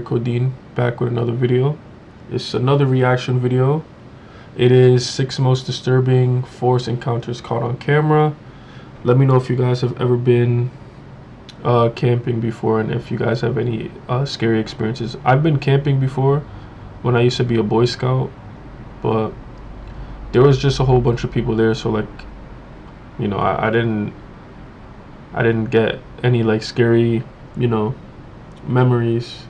Codeine back with another video. It's another reaction video. It is 6 most disturbing force encounters caught on camera. Let me know if you guys have ever been camping before and if you guys have any scary experiences. I've been camping before when I used to be a Boy Scout, but there was just a whole bunch of people there, so like, you know, I didn't get any like scary, you know, memories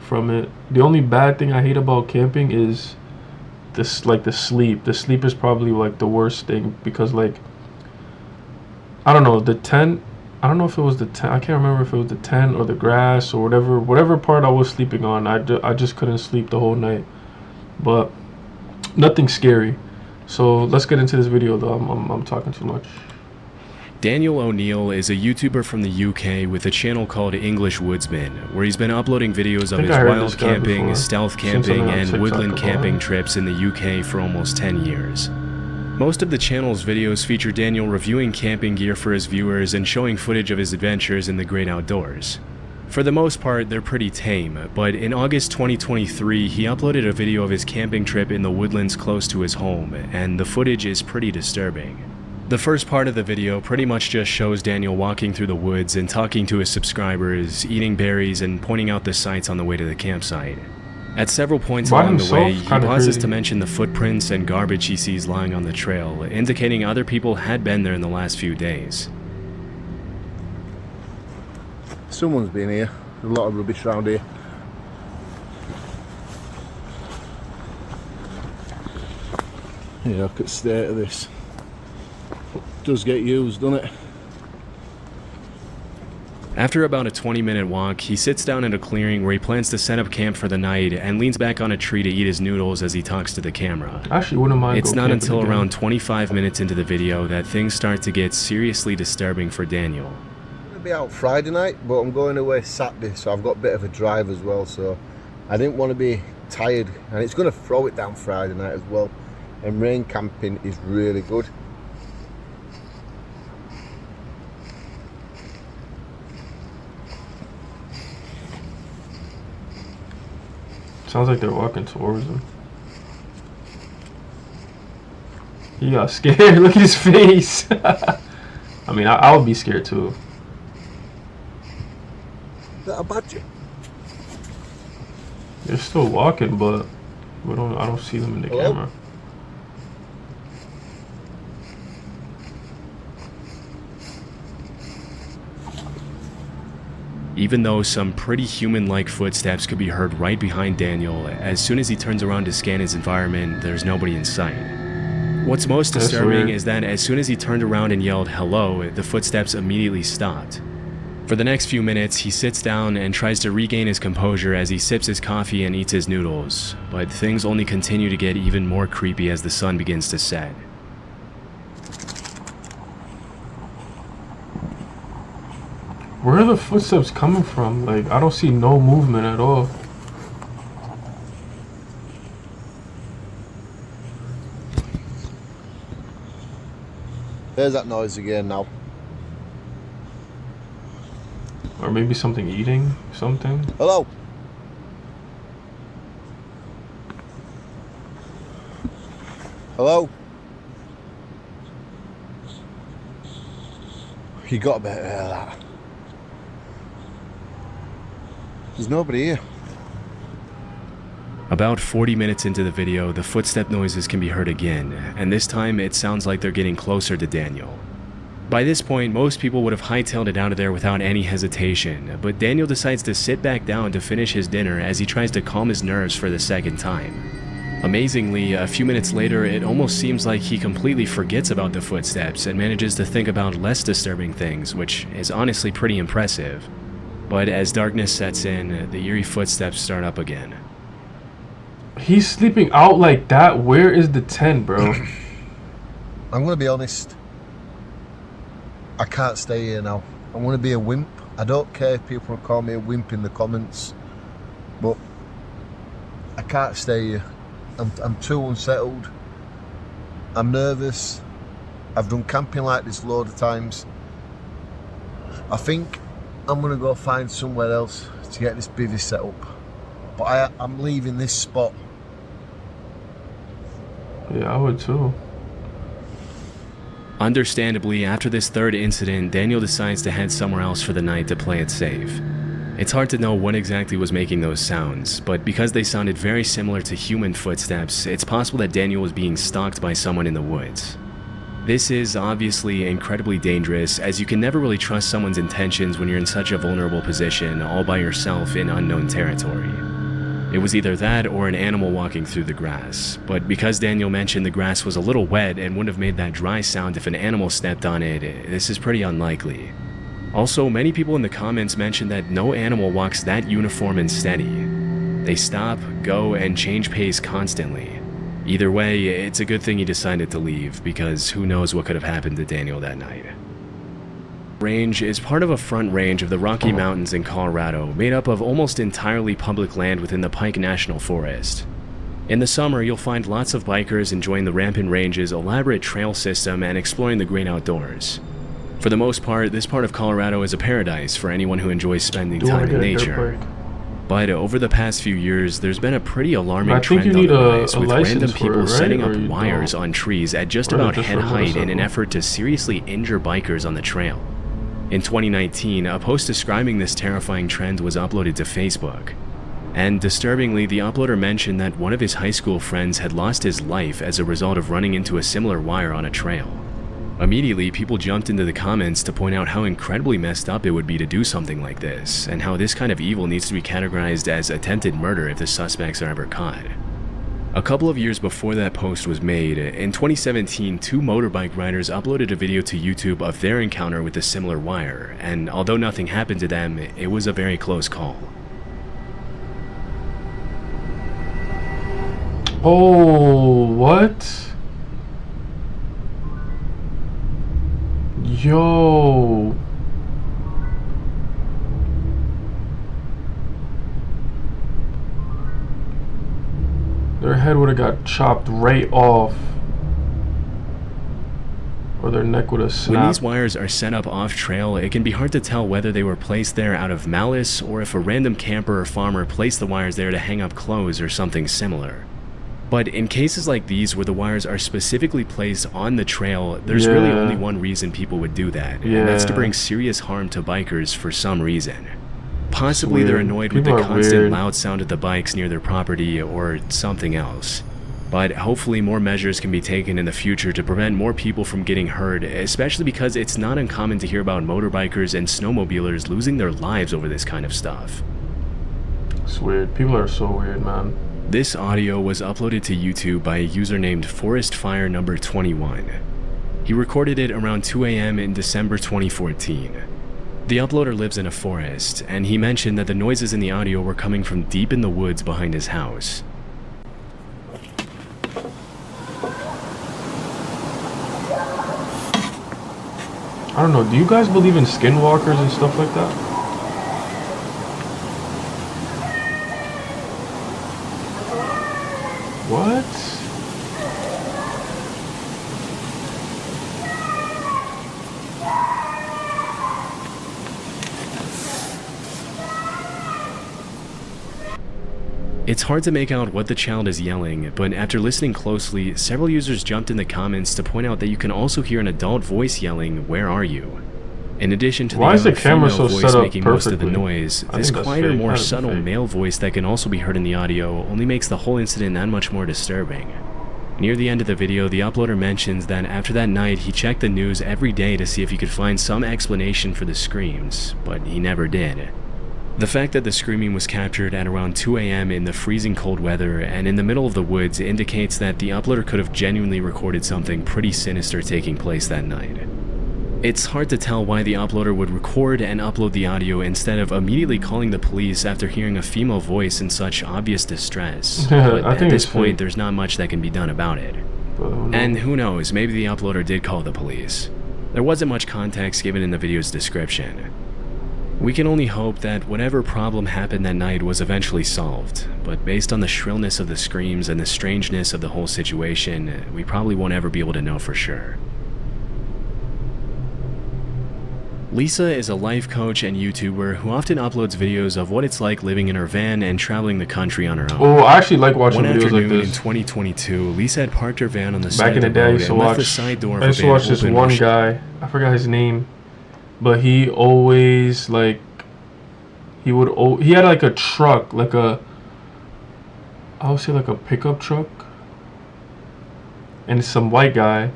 from it. The only bad thing I hate about camping is this, like the sleep. The sleep is probably like the worst thing, because like, I don't know, the tent, I don't know if it was the tent, I can't remember if it was the tent or the grass or whatever part I was sleeping on. I just couldn't sleep the whole night, but nothing scary. So let's get into this video though. I'm talking too much. Daniel O'Neill is a YouTuber from the UK with a channel called English Woodsman, where he's been uploading videos of his wild camping, stealth camping, and woodland camping trips in the UK for almost 10 years. Most of the channel's videos feature Daniel reviewing camping gear for his viewers and showing footage of his adventures in the great outdoors. For the most part, they're pretty tame, but in August 2023, he uploaded a video of his camping trip in the woodlands close to his home, and the footage is pretty disturbing. The first part of the video pretty much just shows Daniel walking through the woods and talking to his subscribers, eating berries, and pointing out the sights on the way to the campsite. At several points along the way, he pauses to mention the footprints and garbage he sees lying on the trail, indicating other people had been there in the last few days. Someone's been here. There's a lot of rubbish around here. Yeah, look at the state of this. Does get used, doesn't it? After about a 20-minute walk, he sits down at a clearing where he plans to set up camp for the night and leans back on a tree to eat his noodles as he talks to the camera. Actually, wouldn't mind. It's not until around 25 minutes into the video that things start to get seriously disturbing for Daniel. I'm going to be out Friday night, but I'm going away Saturday, so I've got a bit of a drive as well, so I didn't want to be tired, and it's going to throw it down Friday night as well, and rain camping is really good. Sounds like they're walking towards him. He got scared. Look at his face. I mean, I would be scared too. Is that a badger? They're still walking, but I don't see them in the camera. Even though some pretty human-like footsteps could be heard right behind Daniel, as soon as he turns around to scan his environment, there's nobody in sight. What's most disturbing is that as soon as he turned around and yelled hello, the footsteps immediately stopped. For the next few minutes, he sits down and tries to regain his composure as he sips his coffee and eats his noodles, but things only continue to get even more creepy as the sun begins to set. Where are the footsteps coming from? Like, I don't see no movement at all. There's that noise again now. Or maybe something eating something. Hello? Hello? You got a bit of that. There's nobody here. About 40 minutes into the video, the footstep noises can be heard again, and this time it sounds like they're getting closer to Daniel. By this point, most people would have hightailed it out of there without any hesitation, but Daniel decides to sit back down to finish his dinner as he tries to calm his nerves for the second time. Amazingly, a few minutes later, it almost seems like he completely forgets about the footsteps and manages to think about less disturbing things, which is honestly pretty impressive. But as darkness sets in, the eerie footsteps start up again. He's sleeping out like that? Where is the tent, bro? I'm gonna be honest. I can't stay here now. I'm gonna be a wimp. I don't care if people call me a wimp in the comments, but I can't stay here. I'm too unsettled. I'm nervous. I've done camping like this loads of times. I think I'm gonna go find somewhere else to get this bivvy set up. But I'm leaving this spot. Yeah, I would too. Understandably, after this third incident, Daniel decides to head somewhere else for the night to play it safe. It's hard to know what exactly was making those sounds, but because they sounded very similar to human footsteps, it's possible that Daniel was being stalked by someone in the woods. This is obviously incredibly dangerous, as you can never really trust someone's intentions when you're in such a vulnerable position all by yourself in unknown territory. It was either that or an animal walking through the grass, but because Daniel mentioned the grass was a little wet and wouldn't have made that dry sound if an animal stepped on it, this is pretty unlikely. Also, many people in the comments mentioned that no animal walks that uniform and steady. They stop, go, and change pace constantly. Either way, it's a good thing he decided to leave, because who knows what could have happened to Daniel that night. Range is part of a front range of the Rocky Mountains in Colorado, made up of almost entirely public land within the Pike National Forest. In the summer, you'll find lots of bikers enjoying the rampant range's elaborate trail system and exploring the great outdoors. For the most part, this part of Colorado is a paradise for anyone who enjoys spending time in nature. But over the past few years, there's been a pretty alarming trend on the rise, with random people setting up wires on trees at just about head height in an effort to seriously injure bikers on the trail. In 2019, a post describing this terrifying trend was uploaded to Facebook. And disturbingly, the uploader mentioned that one of his high school friends had lost his life as a result of running into a similar wire on a trail. Immediately, people jumped into the comments to point out how incredibly messed up it would be to do something like this, and how this kind of evil needs to be categorized as attempted murder if the suspects are ever caught. A couple of years before that post was made, in 2017, two motorbike riders uploaded a video to YouTube of their encounter with a similar wire, and although nothing happened to them, it was a very close call. Oh, what? Yo. Their head would have got chopped right off. Or their neck would have snapped. When these wires are set up off-trail, it can be hard to tell whether they were placed there out of malice or if a random camper or farmer placed the wires there to hang up clothes or something similar. But in cases like these where the wires are specifically placed on the trail, there's really only one reason people would do that, and that's to bring serious harm to bikers for some reason. Possibly they're annoyed with the constant loud sound of the bikes near their property or something else. But hopefully more measures can be taken in the future to prevent more people from getting hurt, especially because it's not uncommon to hear about motorbikers and snowmobilers losing their lives over this kind of stuff. It's weird. People are so weird, man. This audio was uploaded to YouTube by a user named ForestFire21. He recorded it around 2 a.m. in December 2014. The uploader lives in a forest, and he mentioned that the noises in the audio were coming from deep in the woods behind his house. I don't know, do you guys believe in skinwalkers and stuff like that? What? It's hard to make out what the child is yelling, but after listening closely, several users jumped in the comments to point out that you can also hear an adult voice yelling, "Where are you?" In addition to the female voice making most of the noise, this quieter, more subtle male voice that can also be heard in the audio only makes the whole incident that much more disturbing. Near the end of the video, the uploader mentions that after that night, he checked the news every day to see if he could find some explanation for the screams, but he never did. The fact that the screaming was captured at around 2 a.m. in the freezing cold weather and in the middle of the woods indicates that the uploader could have genuinely recorded something pretty sinister taking place that night. It's hard to tell why the uploader would record and upload the audio instead of immediately calling the police after hearing a female voice in such obvious distress. But at this point, there's not much that can be done about it. And who knows, maybe the uploader did call the police. There wasn't much context given in the video's description. We can only hope that whatever problem happened that night was eventually solved, but based on the shrillness of the screams and the strangeness of the whole situation, we probably won't ever be able to know for sure. Lisa is a life coach and YouTuber who often uploads videos of what it's like living in her van and traveling the country on her own. Oh, I actually like watching One videos like afternoon this. In 2022, Lisa had parked her van on the side Back in of the the day, I road used to and left the watch. side door I used to watch this one guy. I forgot his name, but he always like he had like a truck, like a I would say like a pickup truck, and some white guy,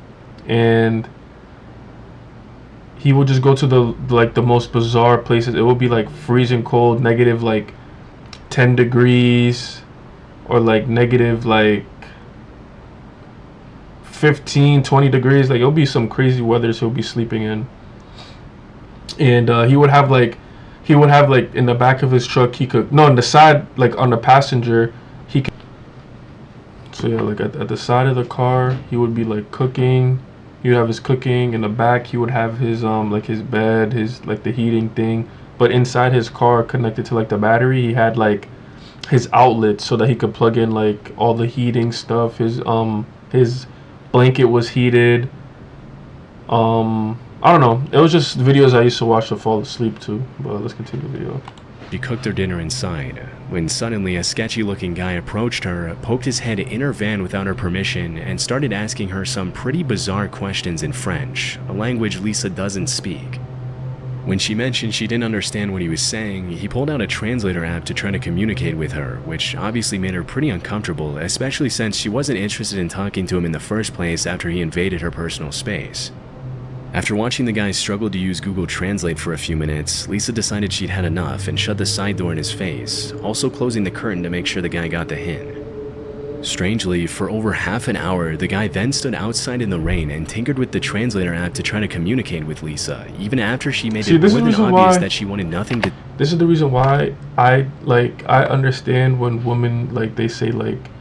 and he would just go to the most bizarre places. It would be like freezing cold, negative like 10 degrees, or like negative like 15, 20 degrees. Like, it'll be some crazy weathers he'll be sleeping in. And he would have like in the back of his truck, in the side, like on the passenger, he could. So yeah, like at the side of the car, he would be like cooking. He would have his cooking. In the back, he would have his like his bed, his like the heating thing. But inside his car, connected to like the battery, he had like his outlet so that he could plug in like all the heating stuff. His blanket was heated. I don't know. It was just videos I used to watch to fall asleep to. But let's continue the video. She cooked their dinner inside, when suddenly a sketchy-looking guy approached her, poked his head in her van without her permission, and started asking her some pretty bizarre questions in French, a language Lisa doesn't speak. When she mentioned she didn't understand what he was saying, he pulled out a translator app to try to communicate with her, which obviously made her pretty uncomfortable, especially since she wasn't interested in talking to him in the first place after he invaded her personal space. After watching the guy struggle to use Google Translate for a few minutes, Lisa decided she'd had enough and shut the side door in his face, also closing the curtain to make sure the guy got the hint. Strangely, for over half an hour, the guy then stood outside in the rain and tinkered with the translator app to try to communicate with Lisa, even after she made it more than obvious that she wanted nothing to. This is the reason why I understand when women, like, they say, like,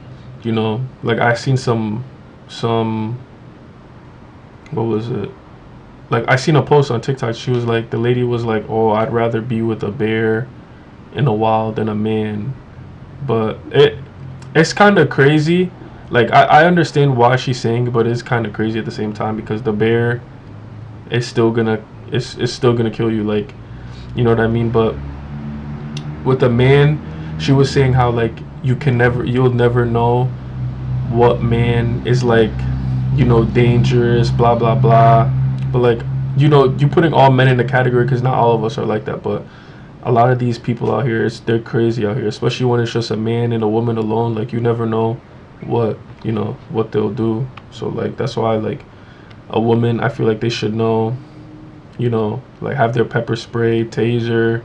you know, like, I seen some what was it? Like, I seen a post on TikTok. She was like, the lady was like, oh, I'd rather be with a bear in the wild than a man. But it's kind of crazy. Like, I understand why she's saying it, but it's kind of crazy at the same time, because the bear is still gonna kill you. Like, you know what I mean? But with a man, she was saying how, like, you'll never know what man is, like, you know, dangerous, blah blah blah. But, like, you know, you're putting all men in the category, because not all of us are like that. But a lot of these people out here, they're crazy out here, especially when it's just a man and a woman alone. Like, you never know what they'll do. So, like, that's why, like, a woman, I feel like they should know, you know, like, have their pepper spray, taser,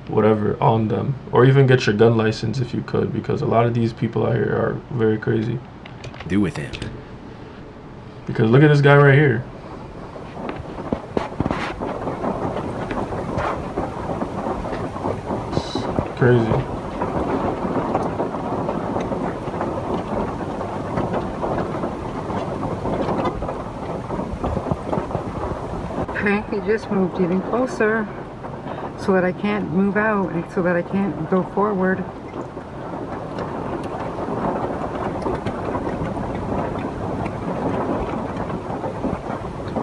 whatever on them, or even get your gun license if you could, because a lot of these people out here are very crazy. Do with him. Because look at this guy right here. Crazy. He just moved even closer so that I can't move out and so that I can't go forward.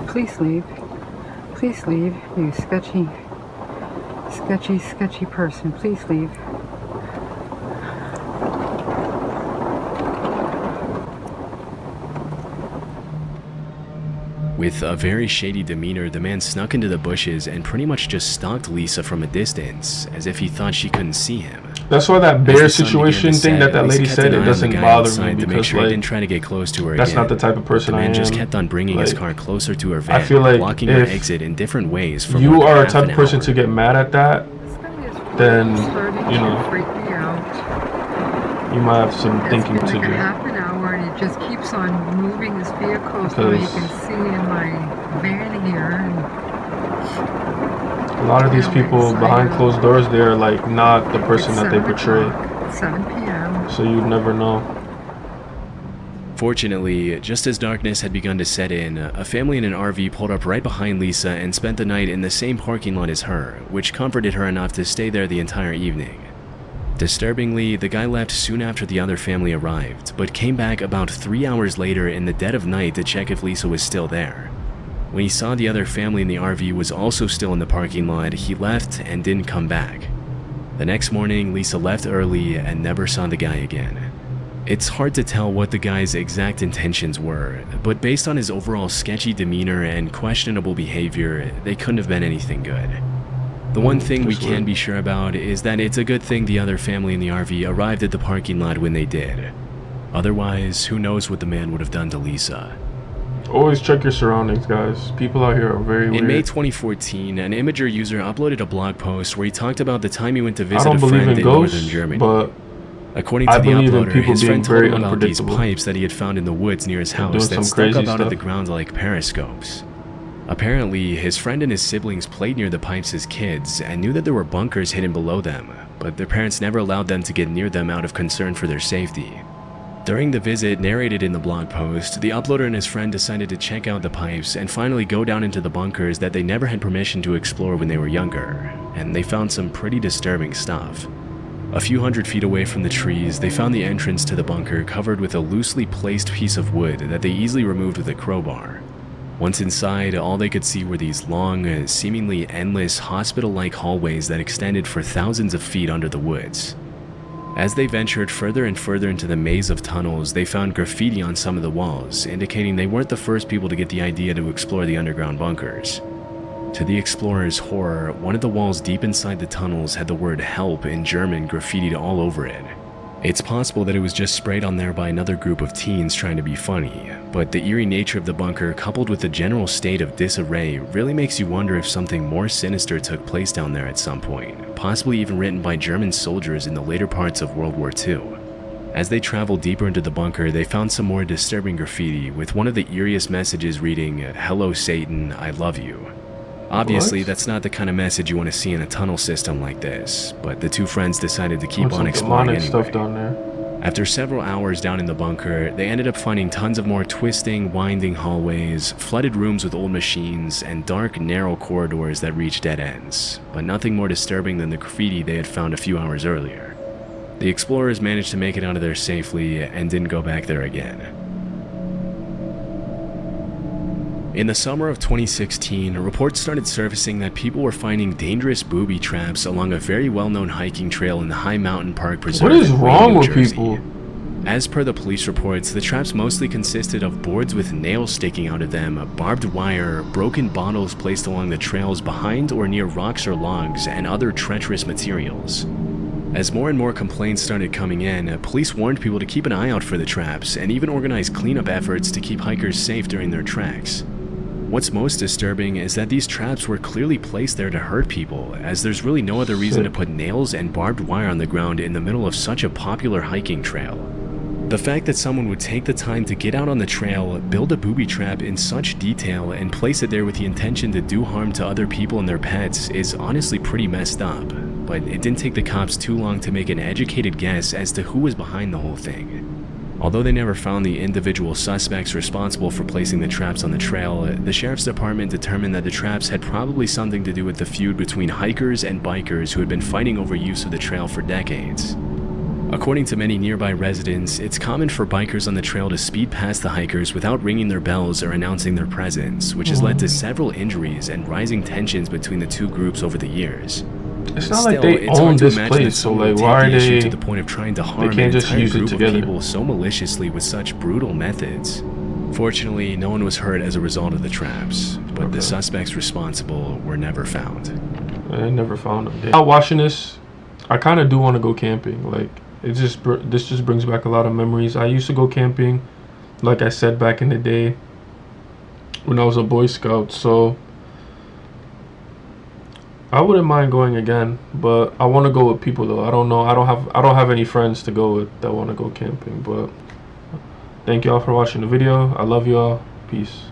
Please leave. Please leave, you sketchy person. Please leave. With a very shady demeanor, the man snuck into the bushes and pretty much just stalked Lisa from a distance, as if he thought she couldn't see him. That's why that bear situation thing that lady said, it doesn't bother me, because, to make sure like, he didn't try to get close to her that's again. not the type of person I am. The man just kept on bringing his car closer to her van, I feel like blocking her exit in different ways for you more than are a half type an of person hour. to get mad at that, then, you know, freak me out. you might have some thinking It's to been like do. a half an hour and it just keeps on moving this vehicle so you can see in my van here. And a lot of these people behind closed doors, they're like not the person that they portray. 7 p.m. So you'd never know. Fortunately, just as darkness had begun to set in, a family in an RV pulled up right behind Lisa and spent the night in the same parking lot as her, which comforted her enough to stay there the entire evening. Disturbingly, the guy left soon after the other family arrived, but came back about 3 hours later in the dead of night to check if Lisa was still there. When he saw the other family in the RV was also still in the parking lot, he left and didn't come back. The next morning, Lisa left early and never saw the guy again. It's hard to tell what the guy's exact intentions were, but based on his overall sketchy demeanor and questionable behavior, they couldn't have been anything good. The one thing we can be sure about is that it's a good thing the other family in the RV arrived at the parking lot when they did. Otherwise, who knows what the man would have done to Lisa. Always check your surroundings, guys. People out here are very weird. In May 2014, an Imager user uploaded a blog post where he talked about the time he went to visit a friend in northern Germany. But according to the uploader, his friend told him about these pipes that he had found in the woods near his house that stuck up out of the ground like periscopes. Apparently, his friend and his siblings played near the pipes as kids and knew that there were bunkers hidden below them, but their parents never allowed them to get near them out of concern for their safety. During the visit narrated in the blog post, the uploader and his friend decided to check out the pipes and finally go down into the bunkers that they never had permission to explore when they were younger, and they found some pretty disturbing stuff. A few hundred feet away from the trees, they found the entrance to the bunker covered with a loosely placed piece of wood that they easily removed with a crowbar. Once inside, all they could see were these long, seemingly endless hospital-like hallways that extended for thousands of feet under the woods. As they ventured further and further into the maze of tunnels, they found graffiti on some of the walls, indicating they weren't the first people to get the idea to explore the underground bunkers. To the explorers' horror, one of the walls deep inside the tunnels had the word "help" in German graffitied all over it. It's possible that it was just sprayed on there by another group of teens trying to be funny, but the eerie nature of the bunker coupled with the general state of disarray really makes you wonder if something more sinister took place down there at some point, possibly even written by German soldiers in the later parts of World War II. As they traveled deeper into the bunker, they found some more disturbing graffiti, with one of the eeriest messages reading, "Hello Satan, I love you." Obviously, that's not the kind of message you want to see in a tunnel system like this, but the two friends decided to keep on exploring anyway. Stuff down there. After several hours down in the bunker, they ended up finding tons of more twisting, winding hallways, flooded rooms with old machines, and dark, narrow corridors that reached dead ends, but nothing more disturbing than the graffiti they had found a few hours earlier. The explorers managed to make it out of there safely and didn't go back there again. In the summer of 2016, reports started surfacing that people were finding dangerous booby traps along a very well-known hiking trail in the High Mountain Park Preserve. What is wrong with people? As per the police reports, the traps mostly consisted of boards with nails sticking out of them, barbed wire, broken bottles placed along the trails behind or near rocks or logs, and other treacherous materials. As more and more complaints started coming in, police warned people to keep an eye out for the traps and even organized cleanup efforts to keep hikers safe during their treks. What's most disturbing is that these traps were clearly placed there to hurt people, as there's really no other reason to put nails and barbed wire on the ground in the middle of such a popular hiking trail. The fact that someone would take the time to get out on the trail, build a booby trap in such detail, and place it there with the intention to do harm to other people and their pets is honestly pretty messed up, but it didn't take the cops too long to make an educated guess as to who was behind the whole thing. Although they never found the individual suspects responsible for placing the traps on the trail, the sheriff's department determined that the traps had probably something to do with the feud between hikers and bikers who had been fighting over use of the trail for decades. According to many nearby residents, it's common for bikers on the trail to speed past the hikers without ringing their bells or announcing their presence, which has led to several injuries and rising tensions between the two groups over the years. It's not like they own this place, so like why are they to the point of trying to harm an entire group of people so maliciously with such brutal methods? Fortunately, no one was hurt as a result of the traps, but the suspects responsible were never found. I never found them. While watching this, I kind of do want to go camping. Like this just brings back a lot of memories. I used to go camping, like I said, back in the day when I was a Boy Scout. So I wouldn't mind going again, but I want to go with people though. I don't know. I don't have any friends to go with that want to go camping. But thank y'all for watching the video. I love y'all. Peace.